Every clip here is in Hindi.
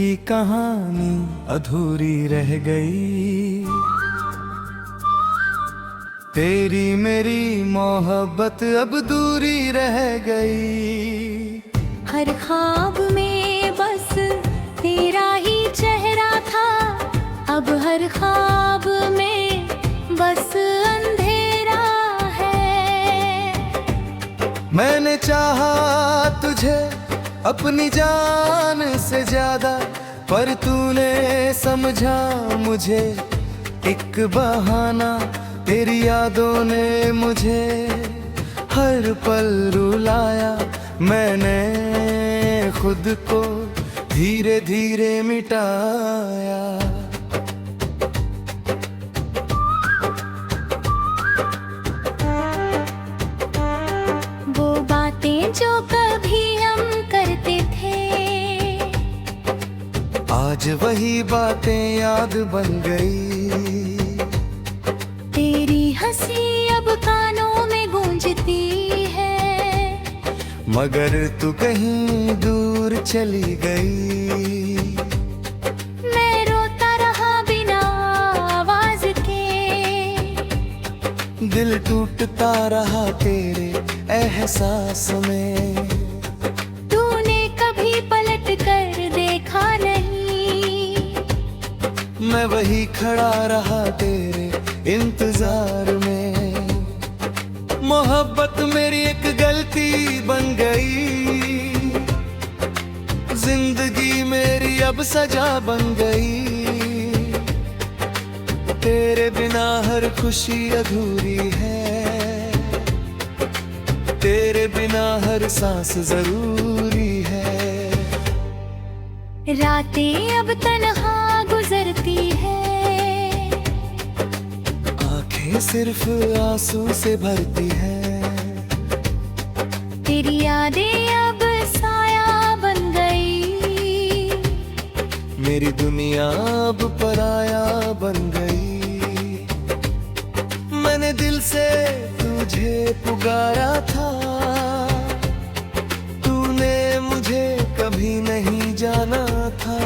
की कहानी अधूरी रह गई। तेरी मेरी मोहब्बत अब दूरी रह गई। हर ख्वाब में बस तेरा ही चेहरा था, अब हर ख्वाब में बस अंधेरा है। मैंने चाहा तुझे अपनी जान से ज्यादा, पर तूने समझा मुझे एक बहाना। तेरी यादों ने मुझे हर पल रुलाया, मैंने खुद को धीरे धीरे मिटाया। वो बातें जो कभी हम करते थे, आज वही बातें याद बन गई। तेरी हंसी अब कानों में गूंजती है, मगर तू कहीं दूर चली गई। मैं रोता रहा बिना आवाज के, दिल टूटता रहा तेरे एहसास में। तूने कभी पलट कर देखा नहीं, मैं वही खड़ा रहा तेरे इंतजार में। मोहब्बत मेरी एक गलती बन गई, जिंदगी मेरी अब सजा बन गई। तेरे बिना हर खुशी अधूरी है, तेरे बिना हर सांस जरूरी है। रातें अब तन्हा गुजरती है, आंखें सिर्फ आंसू से भरती है। तेरी यादें अब साया बन गई, मेरी दुनिया अब पराया बन गई। मैंने दिल से तुझे पुकारा था, तूने मुझे कभी नहीं जाना था।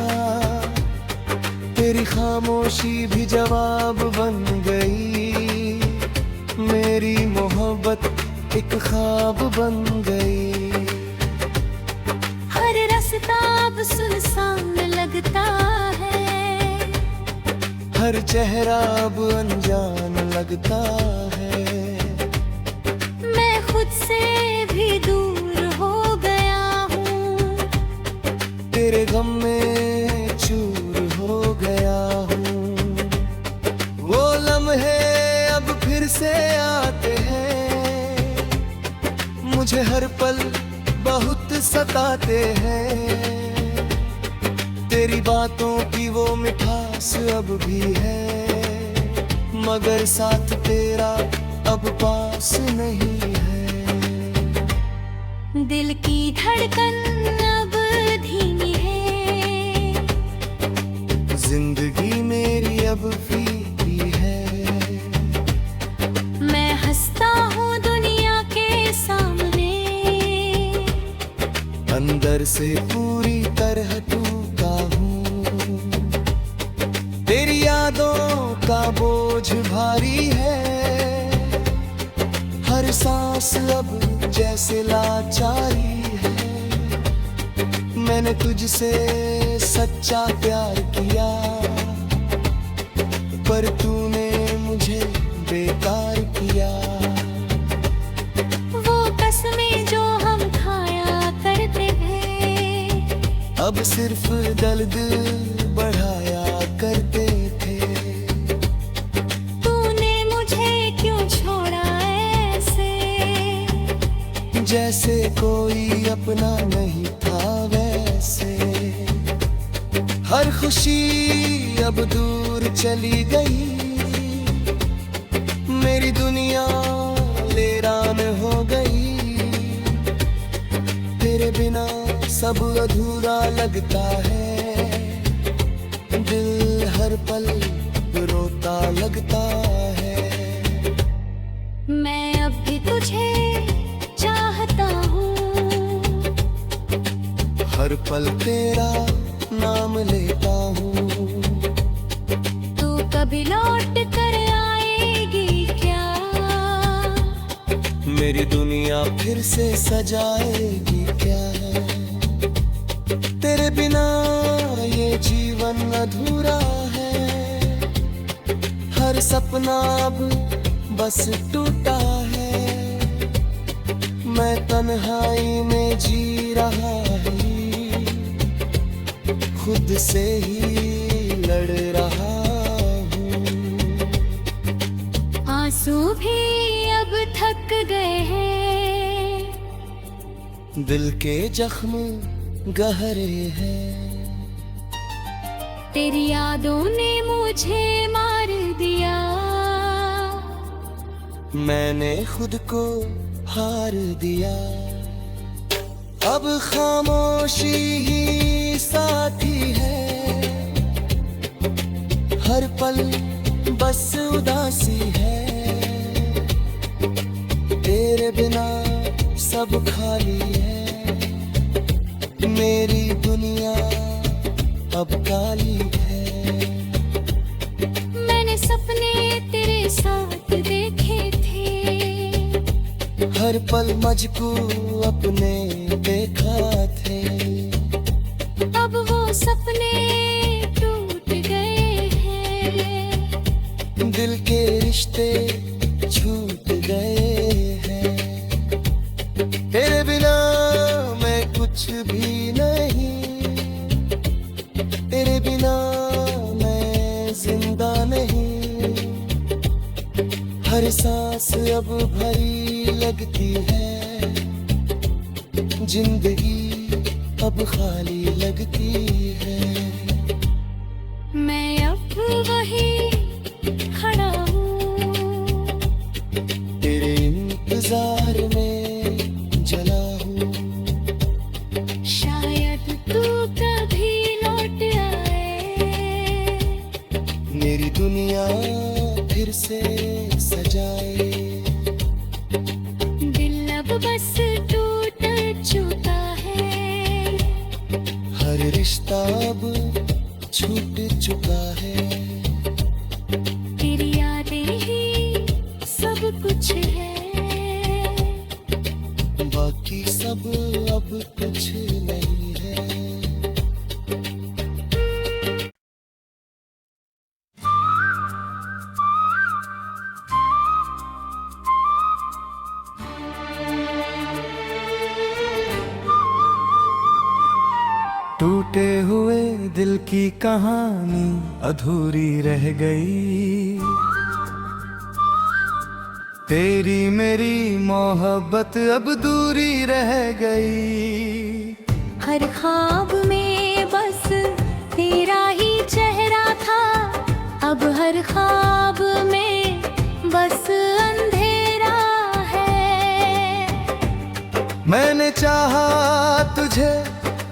तेरी खामोशी भी जवाब बन गई, मेरी मोहब्बत एक ख्वाब बन गई। हर रास्ता अब सुनसान लगता है, हर चेहरा अब अनजान लगता है। मैं खुद से भी दूर हो गया हूँ, तेरे गम में चूर हो गया हूँ। वो लम्हे अब फिर से आते हैं, मुझे हर पल बहुत सताते हैं। तेरी बातों की वो मिठास अब भी है, मगर साथ तेरा अब पास नहीं है। दिल की धड़कन अब धीमी है, जिंदगी मेरी अब फीकी है। मैं हंसता हूँ दुनिया के सामने, अंदर से पूरी तरह टूटा हूँ। तेरी यादों का बोझ भारी है, हर सांस अब जैसे लाचारी है। मैंने तुझसे सच्चा प्यार किया, पर तूने मुझे बेकार किया। वो कसमें जो हम खाया करते थे, अब सिर्फ दर्द बढ़ाया करते थे। तूने मुझे क्यों छोड़ा ऐसे, जैसे कोई अपना नहीं था वैसे। हर खुशी अब दूर चली गई, मेरी दुनिया लेरान हो गई। तेरे बिना सब अधूरा लगता है, दिल हर पल रोता लगता है। मैं अब भी तुझे चाहता हूँ, हर पल तेरा नाम थाम लेता हूँ। तू कभी लौट कर आएगी क्या? मेरी दुनिया फिर से सजाएगी क्या? तेरे बिना ये जीवन अधूरा है, हर सपना अब बस टूटा है। मैं तन्हाई में जी रहा हूँ, खुद से ही लड़ रहा हूँ। आंसू भी अब थक गए हैं, दिल के जख्म गहरे हैं। तेरी यादों ने मुझे मार दिया, मैंने खुद को हार दिया। अब खामोशी ही साथी है, हर पल बस उदासी है। तेरे बिना सब खाली है, मेरी दुनिया अब काली है। मैंने सपने तेरे साथ देखे थे, हर पल मुझको अपने देखा थे। अब वो सपने टूट गए हैं, दिल के रिश्ते छूट गए हैं। तेरे बिना मैं कुछ भी नहीं, तेरे बिना मैं जिंदा नहीं। हर सांस अब भरी लगती है, जिंदगी अब खाली लगती है। मैं अब वही खड़ा हूँ, तेरे इंतजार में जला हूँ। शायद तू कभी लौट आए, मेरी दुनिया फिर से सजाए। दिल अब बस टूट चुका है, हर रिश्ता अब छूट चुका है। तेरी यादें ही सब कुछ है, बाकी सब अब कुछ नहीं है। टूटे हुए दिल की कहानी अधूरी रह गई, तेरी मेरी मोहब्बत अब दूरी रह गई। हर ख्वाब में बस तेरा ही चेहरा था, अब हर ख्वाब में बस अंधेरा है। मैंने चाहा तुझे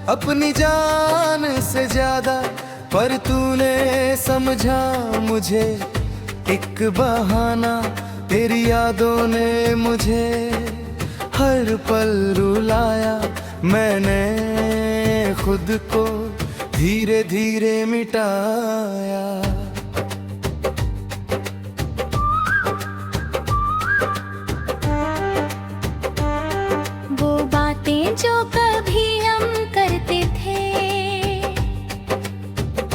अपनी जान से ज्यादा, पर तूने समझा मुझे एक बहाना। तेरी यादों ने मुझे हर पल रुलाया, मैंने खुद को धीरे धीरे मिटाया। वो बातें जो कभी हम करते थे,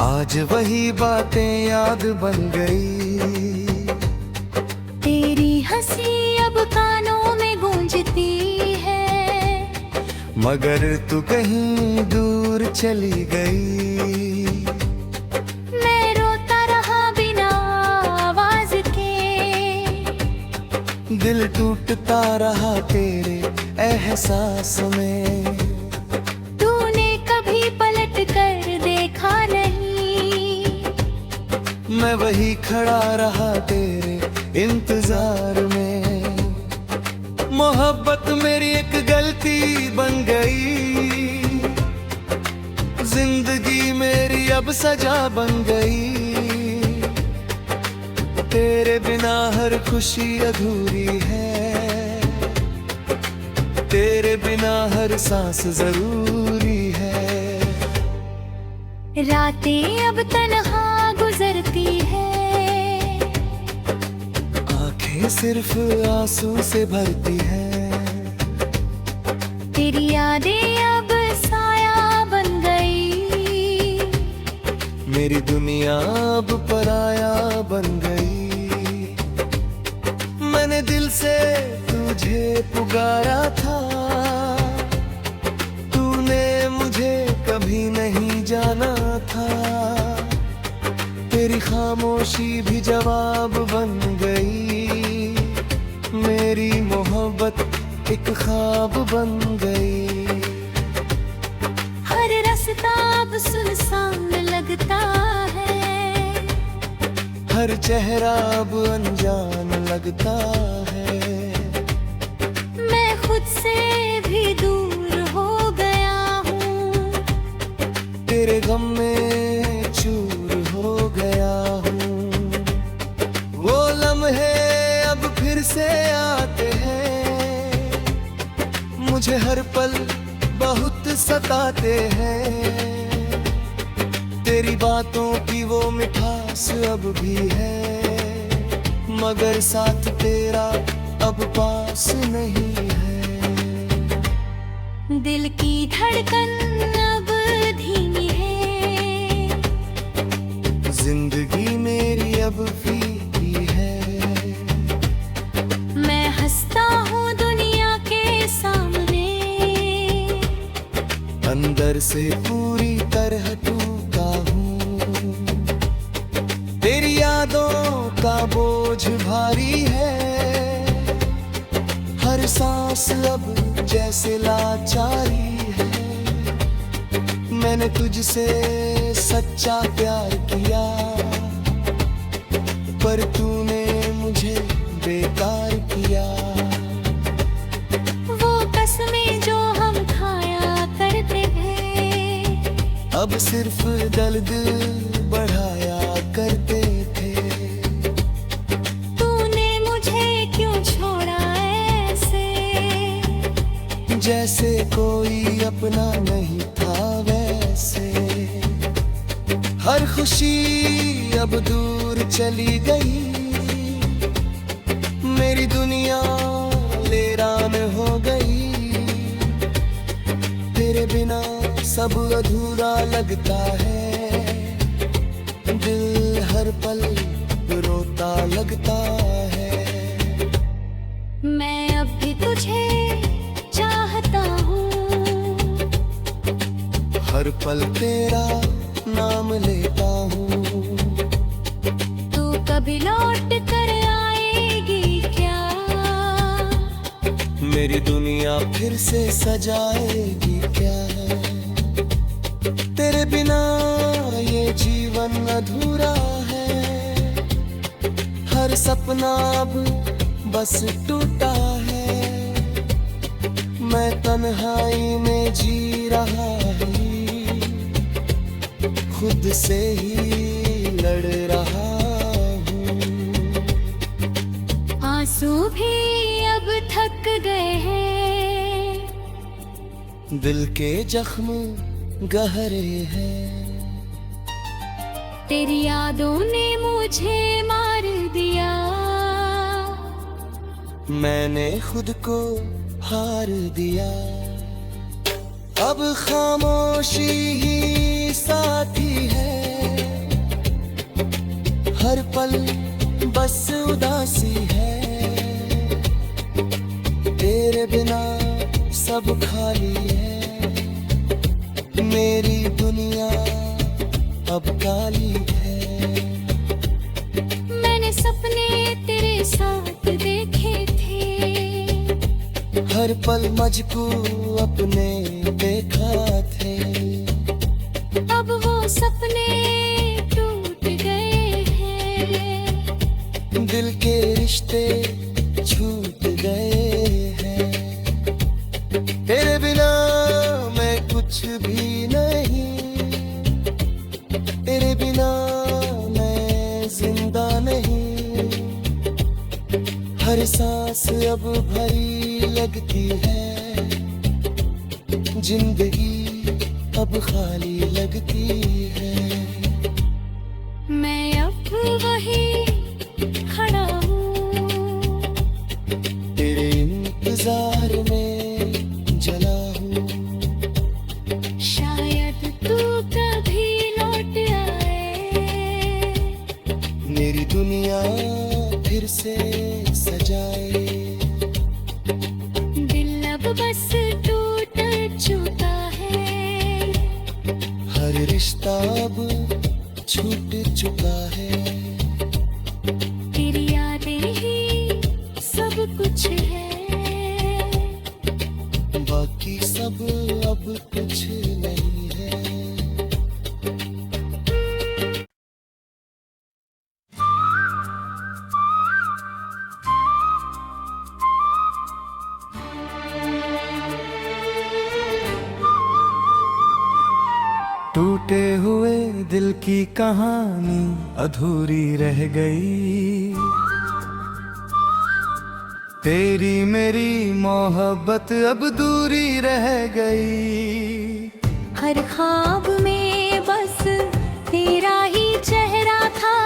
आज वही बातें याद बन गई। तेरी हंसी अब कानों में गूंजती है, मगर तू कहीं दूर चली गई। मैं रोता रहा बिना आवाज के, दिल टूटता रहा तेरे एहसास में। तूने कभी पलट कर देखा नहीं, मैं वही खड़ा रहा तेरे इंतजार में। मोहब्बत मेरी एक गलती बन गई, जिंदगी मेरी अब सजा बन गई। तेरे बिना हर खुशी अधूरी है, तेरे बिना हर सांस जरूरी है। रातें अब तन्हा गुजरती है, आंखें सिर्फ आंसू से भरती है। तेरी यादें अब साया बन गई, मेरी दुनिया अब पराया बन गई। मैंने दिल से तुझे पुकारा था, तूने मुझे कभी नहीं जाना था। तेरी खामोशी भी जवाब बन गई, मेरी मोहब्बत एक ख्वाब बन गई। हर रास्ता अब सुनसान लगता है, हर चेहरा अब अनजान लगता है। मैं खुद से भी दूर हो गया हूँ, तेरे गम में चूर हो गया हूँ। वो लम्हे अब फिर से आते हैं, मुझे हर पल बहुत सताते हैं। तेरी बातों की वो मिठास अब भी है, मगर साथ तेरा अब पास नहीं है। दिल की धड़कन अब धीमी है, जिंदगी मेरी अब फीकी है। मैं हंसता हूँ दुनिया के सामने, अंदर से पूरी तरह टूटा हूँ। तेरी यादों का बोझ भारी है, हर सांस अब जैसे लाचारी है। मैंने तुझसे सच्चा प्यार किया, पर तूने मुझे बेकार किया। वो कसमें जो हम खाया करते थे, अब सिर्फ दर्द बढ़ाया करते थे। तूने मुझे क्यों छोड़ा ऐसे, जैसे कोई अपना नहीं था वैसे। हर खुशी अब दूर चली गई, मेरी दुनिया लेरान हो गई। तेरे बिना सब अधूरा लगता है, दिल हर पल रोता लगता है। मैं अब भी तुझे चाहता हूँ, हर पल तेरा नाम लेता हूँ। तू कभी लौट कर आएगी क्या, मेरी दुनिया फिर से सजाएगी क्या। तेरे बिना ये जीवन अधूरा है, हर सपना अब बस टूटा है। मैं तन्हाई में जी रहा हूँ, खुद से ही लड़ रहा हूँ। आंसू भी अब थक गए हैं, दिल के जख्म गहरे हैं। तेरी यादों ने मुझे मार दिया, मैंने खुद को हार दिया। अब खामोशी ही साथी है, हर पल बस उदासी है। तेरे बिना सब खाली है, मेरी दुनिया अब काली है। मैंने सपने तेरे साथ देखे थे, हर पल मुझको अपने देखा थे। अब वो सपने टूट गए हैं, दिल के रिश्ते छूट गए हैं। तेरे बिना मैं कुछ भी नहीं, तेरे बिना मैं जिंदा नहीं। हर सांस अब भरी लगती है, जिंदगी अब खाली लगती है। मैं अब वही खड़ा हूँ, तेरे इंतजार में जला हूँ। शायद तू कभी लौट आए, मेरी दुनिया फिर से सजाए। दिल अब बस टूट चुका है, हर रिश्ता अब छूट चुका है। तेरी यादें ही सब कुछ है, बाकी सब अब कुछ नहीं है। टूटे हुए दिल की कहानी अधूरी रह गई। तेरी मेरी मोहब्बत अब दूरी रह गई। हर ख्वाब में बस तेरा ही चेहरा था,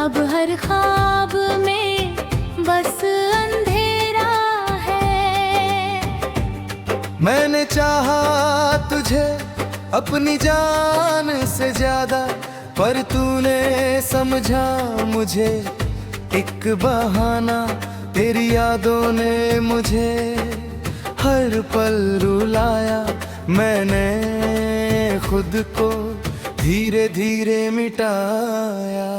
अब हर ख्वाब में बस अंधेरा है। मैंने चाहा तुझे अपनी जान से ज्यादा, पर तूने समझा मुझे एक बहाना। तेरी यादों ने मुझे हर पल रुलाया। मैंने खुद को धीरे धीरे मिटाया।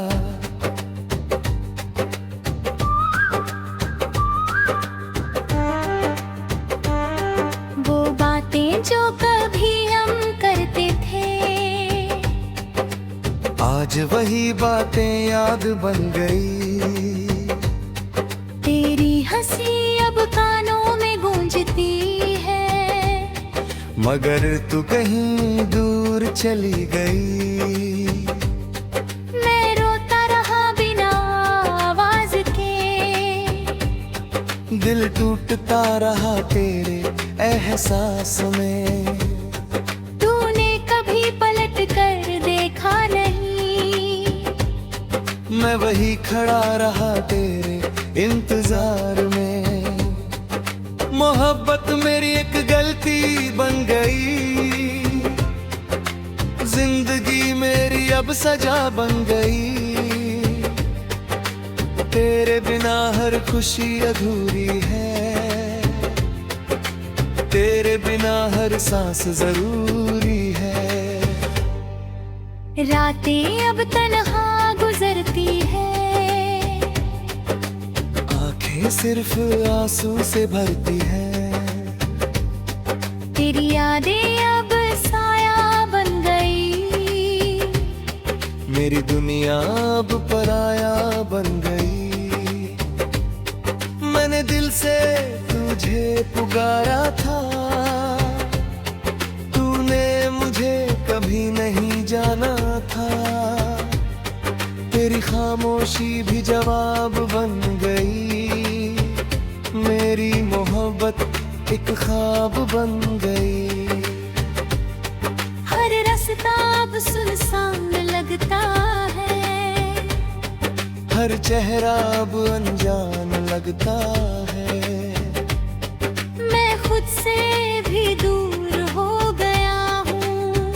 वो बातें जो कभी हम करते थे, आज वही बातें याद बन गई। तेरी हंसी अब कानों में गूंजती है, मगर तू कहीं दूर चली गई। मैं रोता रहा बिना आवाज के, दिल टूटता रहा तेरे एहसास में। तूने कभी पलट कर देखा नहीं, मैं वही खड़ा रहा तेरे इंतजार में। मोहब्बत मेरी एक गलती बन गई, जिंदगी मेरी अब सजा बन गई। तेरे बिना हर खुशी अधूरी है, तेरे बिना हर सांस जरूरी है। रातें अब तन्हा गुजरती है, आंखें सिर्फ आंसू से भरती है। तेरी यादें अब साया बन गई, मेरी दुनिया अब पराया बन गई। मैंने दिल से तुझे पुकारा था, तूने मुझे कभी नहीं जाना था। तेरी खामोशी भी जवाब बन गई, मेरी मोहब्बत एक ख्वाब बन गई। हर रास्ता अब सुनसान लगता है, हर चेहरा अब अनजान लगता है। मैं खुद से भी दूर हो गया हूँ,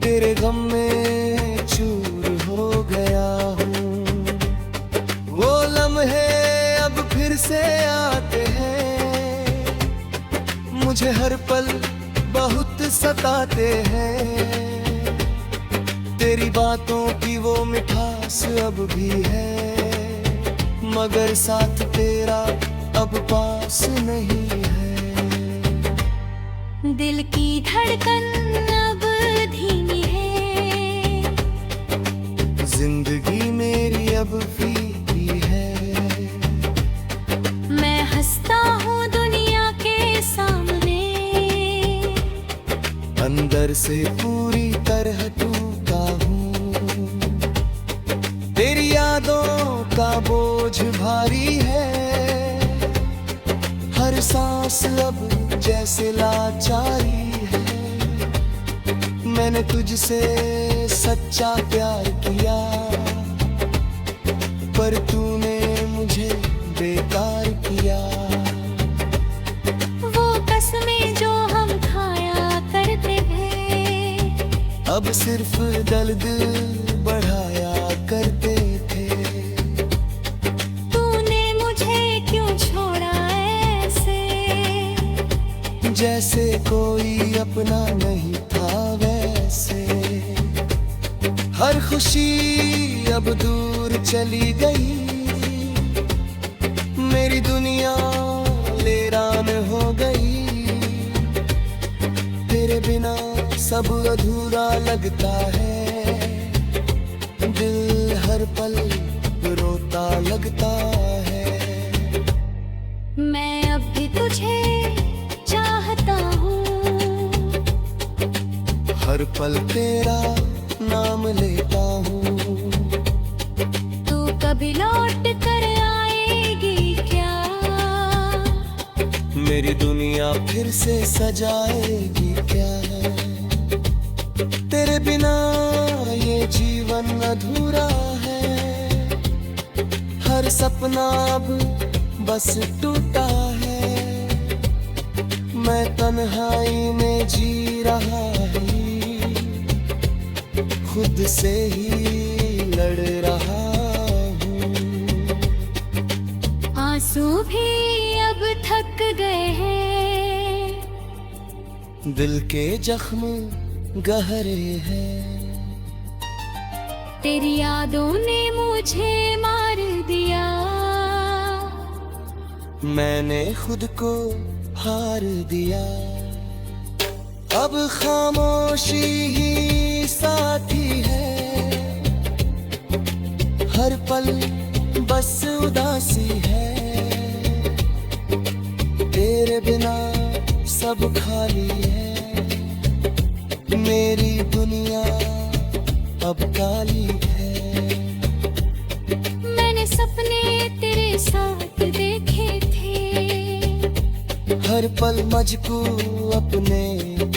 तेरे गम में चूर हो गया हूँ। वो लम्हे अब फिर से आते हैं, मुझे हर पल बहुत सताते हैं। तेरी बातों की वो मिठास अब भी है, मगर साथ तेरा अब पास नहीं है। दिल की धड़कन अब धीमी है, जिंदगी मेरी अब फीकी है। मैं हंसता हूँ दुनिया के सामने, अंदर से पूरी तरह टूटा हूँ। तेरी यादों का बोझ भारी है, हर सांस अब जैसे लाचारी है। मैंने तुझसे सच्चा प्यार किया, पर तूने मुझे बेकार किया। वो कसमें जो हम खाया करते थे, अब सिर्फ दर्द बढ़ाया करते थे। तूने मुझे क्यों छोड़ा ऐसे, जैसे कोई अपना नहीं था वैसे। हर खुशी अब दूर चली गई, मेरी दुनिया लेरान हो गई। तेरे बिना सब अधूरा लगता है, दिल हर पल रोता लगता है। मैं अब भी तुझे चाहता हूँ, हर पल तेरा नाम लेता हूँ। तू कभी लौट कर आएगी क्या, मेरी दुनिया फिर से सजाएगी क्या। तेरे बिना ये जीवन अधूरा है, हर सपना अब बस टूटा है। मैं तन्हाई में जी रहा हूँ, खुद से ही लड़ रहा हूँ। आंसू भी अब थक गए हैं, दिल के जख्म गहरे हैं। तेरी यादों ने मुझे मार दिया, मैंने खुद को हार दिया। अब खामोशी ही साथी है, हर पल बस उदासी है। तेरे बिना सब खाली है, मेरी दुनिया अब काली है। मैंने सपने तेरे साथ देखे थे, हर पल मुझको अपने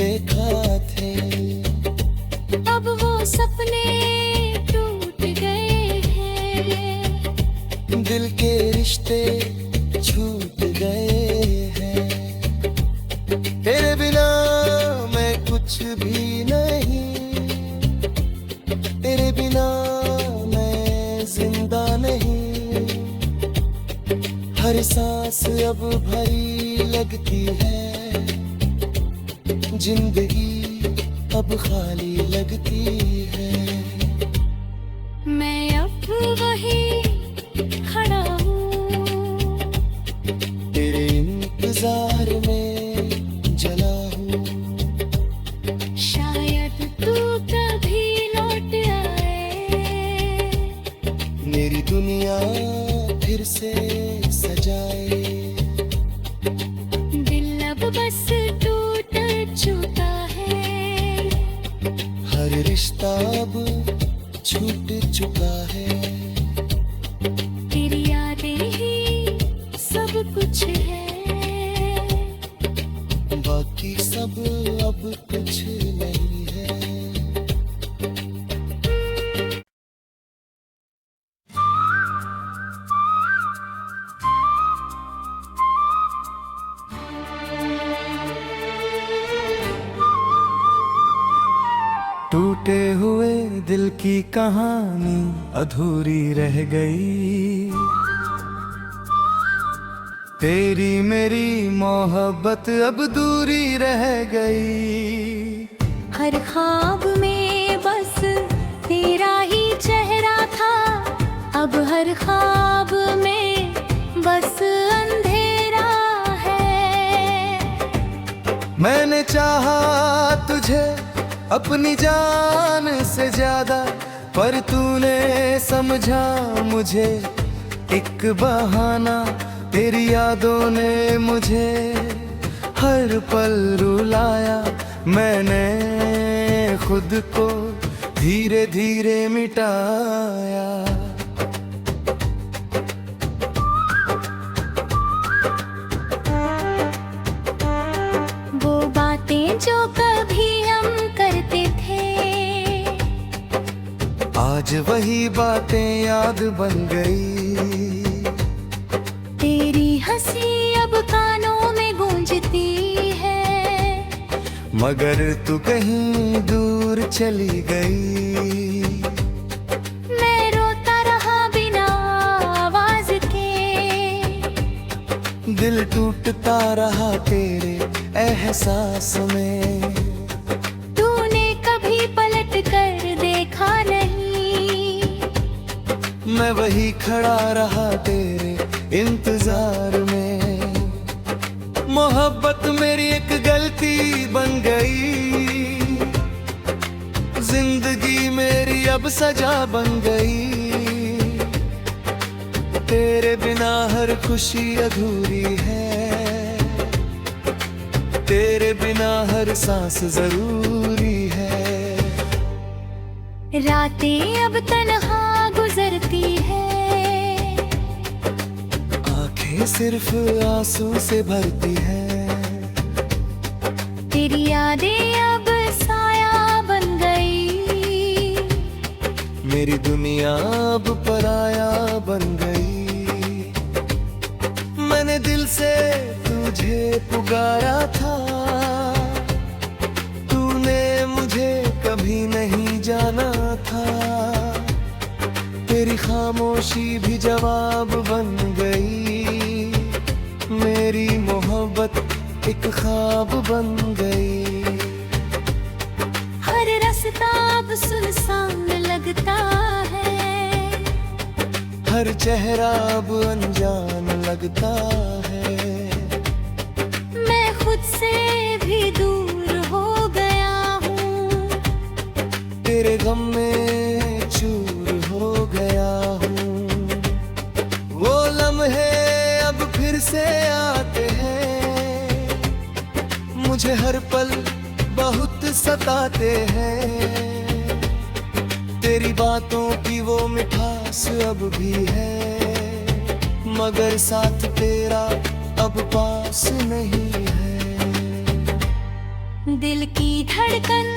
देखा थे। अब वो सपने टूट गए हैं, दिल के रिश्ते छूट गए हैं। तेरे बिना मैं कुछ भी नहीं, तेरे बिना मैं जिंदा नहीं। हर सांस अब भरी लगती है, जिंदगी अब खाली लगती है। मैं अब वही खड़ा हूँ, तेरे इंतजार में जला हूँ। शायद तू कभी लौट आए, मेरी दुनिया फिर से सजाए। दिल अब बस टूट चुका है, हर रिश्ता अब छूट चुका है। तेरी यादें ही सब कुछ है, बाकी सब अब कुछ नहीं है। टूटे हुए दिल की कहानी अधूरी रह गई, तेरी मेरी मोहब्बत अब दूरी रह गई। हर ख्वाब में बस तेरा ही चेहरा था, अब हर ख्वाब में बस अंधेरा है। मैंने चाहा तुझे अपनी जान से ज्यादा, पर तूने समझा मुझे एक बहाना। तेरी यादों ने मुझे हर पल रुलाया, मैंने खुद को धीरे धीरे मिटाया। वो बातें जो कभी हम करते थे, आज वही बातें याद बन गई। तेरी हंसी अब कानों में गूंजती है, मगर तू कहीं दूर चली गई। मैं रोता रहा बिना आवाज के, दिल टूटता रहा तेरे एहसास में। तूने कभी पलट कर देखा नहीं, मैं वही खड़ा रहा तेरे इंतजार में। मोहब्बत मेरी एक गलती बन गई, जिंदगी मेरी अब सजा बन गई। तेरे बिना हर खुशी अधूरी है, तेरे बिना हर सांस जरूरी है। रातें अब तन्हा गुजरती है, आंखें सिर्फ आंसू से भरती है। तेरी यादें अब साया बन गई, मेरी दुनिया अब पराया बन गई। मैंने दिल से तुझे पुकारा था, तूने मुझे कभी नहीं जाना था। तेरी खामोशी भी जवाब बन गई, मेरी मोहब्बत एक ख्वाब बन गई। हर रास्ता अब सुनसान लगता है, हर चेहरा अब अनजान लगता है। मैं खुद से भी दूर हो गया हूँ, तेरे गम में चूर हो गया हूँ। वो लम्हे अब फिर से आते हैं, मुझे हर पल बहुत सताते हैं। तेरी बातों की वो मिठास अब भी है, मगर साथ तेरा अब पास नहीं है। दिल की धड़कन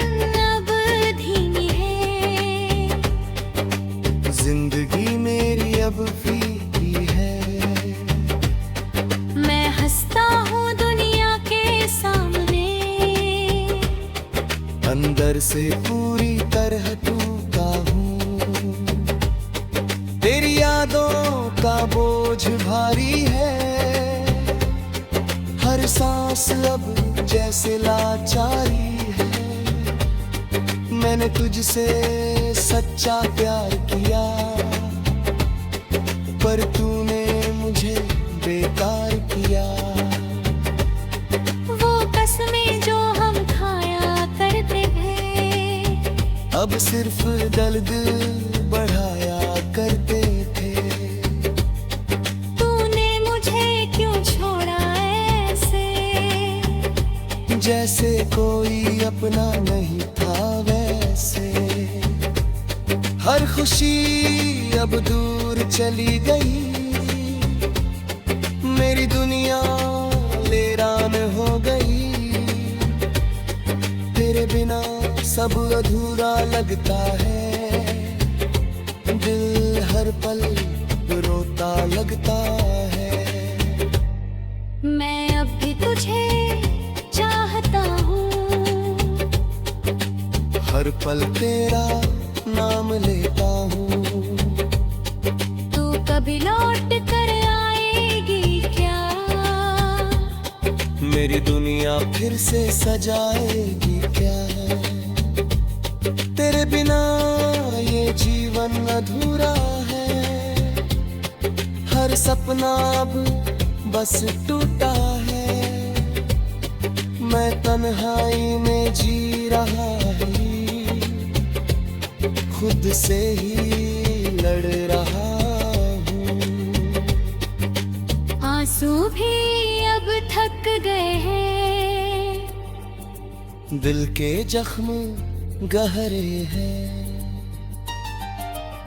अब धीमी है, जिंदगी मेरी अब फीकी है। मैं हंसता हूँ दुनिया के सामने, अंदर से पूरी तरह टूटा हूँ। तेरी यादों का बोझ भारी है, हर सांस अब जैसे लाचारी है। मैंने तुझसे सच्चा प्यार किया, पर तूने मुझे बेकार किया। वो कसमें जो हम खाया करते थे, अब सिर्फ दर्द बढ़ाया करते थे। तूने मुझे क्यों छोड़ा ऐसे, जैसे कोई अपना नहीं था वैसे। हर खुशी अब दूर चली गई, मेरी दुनिया लेरान हो गई। तेरे बिना सब अधूरा लगता है, दिल हर पल रोता लगता है। मैं अब भी तुझे चाहता हूँ, हर पल तेरा नाम लेता हूँ। तू कभी लौट कर आएगी क्या, मेरी दुनिया फिर से सजाएगी क्या। तेरे बिना ये जीवन अधूरा है, हर सपना अब बस टूटा है। मैं तन्हाई में जी रहा हूँ, खुद से ही लड़ रहा हूँ। आंसू भी अब थक गए हैं, दिल के जख्म गहरे हैं।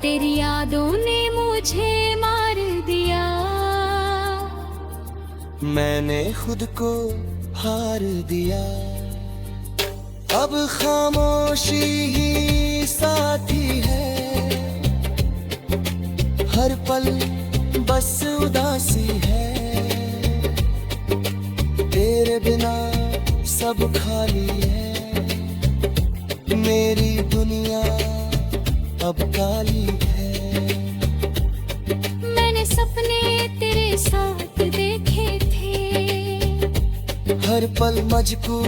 तेरी यादों ने मुझे मार दिया, मैंने खुद को हार दिया। अब खामोशी ही साथी है, अब खाली है, मेरी दुनिया अब काली है। मैंने सपने तेरे साथ देखे थे, हर पल मुझको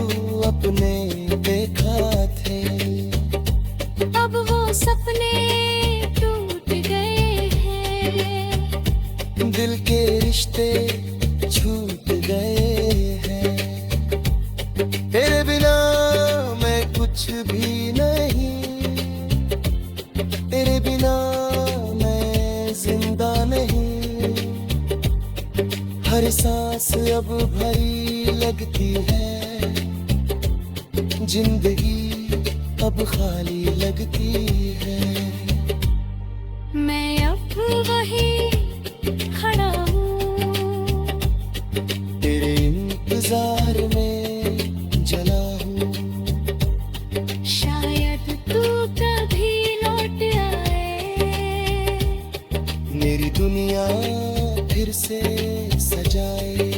अपने देखा थे। अब वो सपने टूट गए हैं, दिल के रिश्ते छूट गए हैं। तेरे बिना मैं कुछ भी नहीं, तेरे बिना मैं जिंदा नहीं। हर सांस अब भरी लगती है, जिंदगी अब खाली लगती है। मैं अब वही खड़ा हूँ, तेरे इंतजार में जला हूँ। शायद तू कभी लौट आए, मेरी दुनिया फिर से सजाए।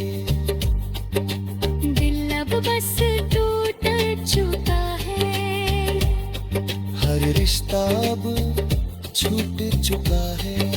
दिल अब बस टूट चुका है, हर रिश्ता अब छूट चुका है।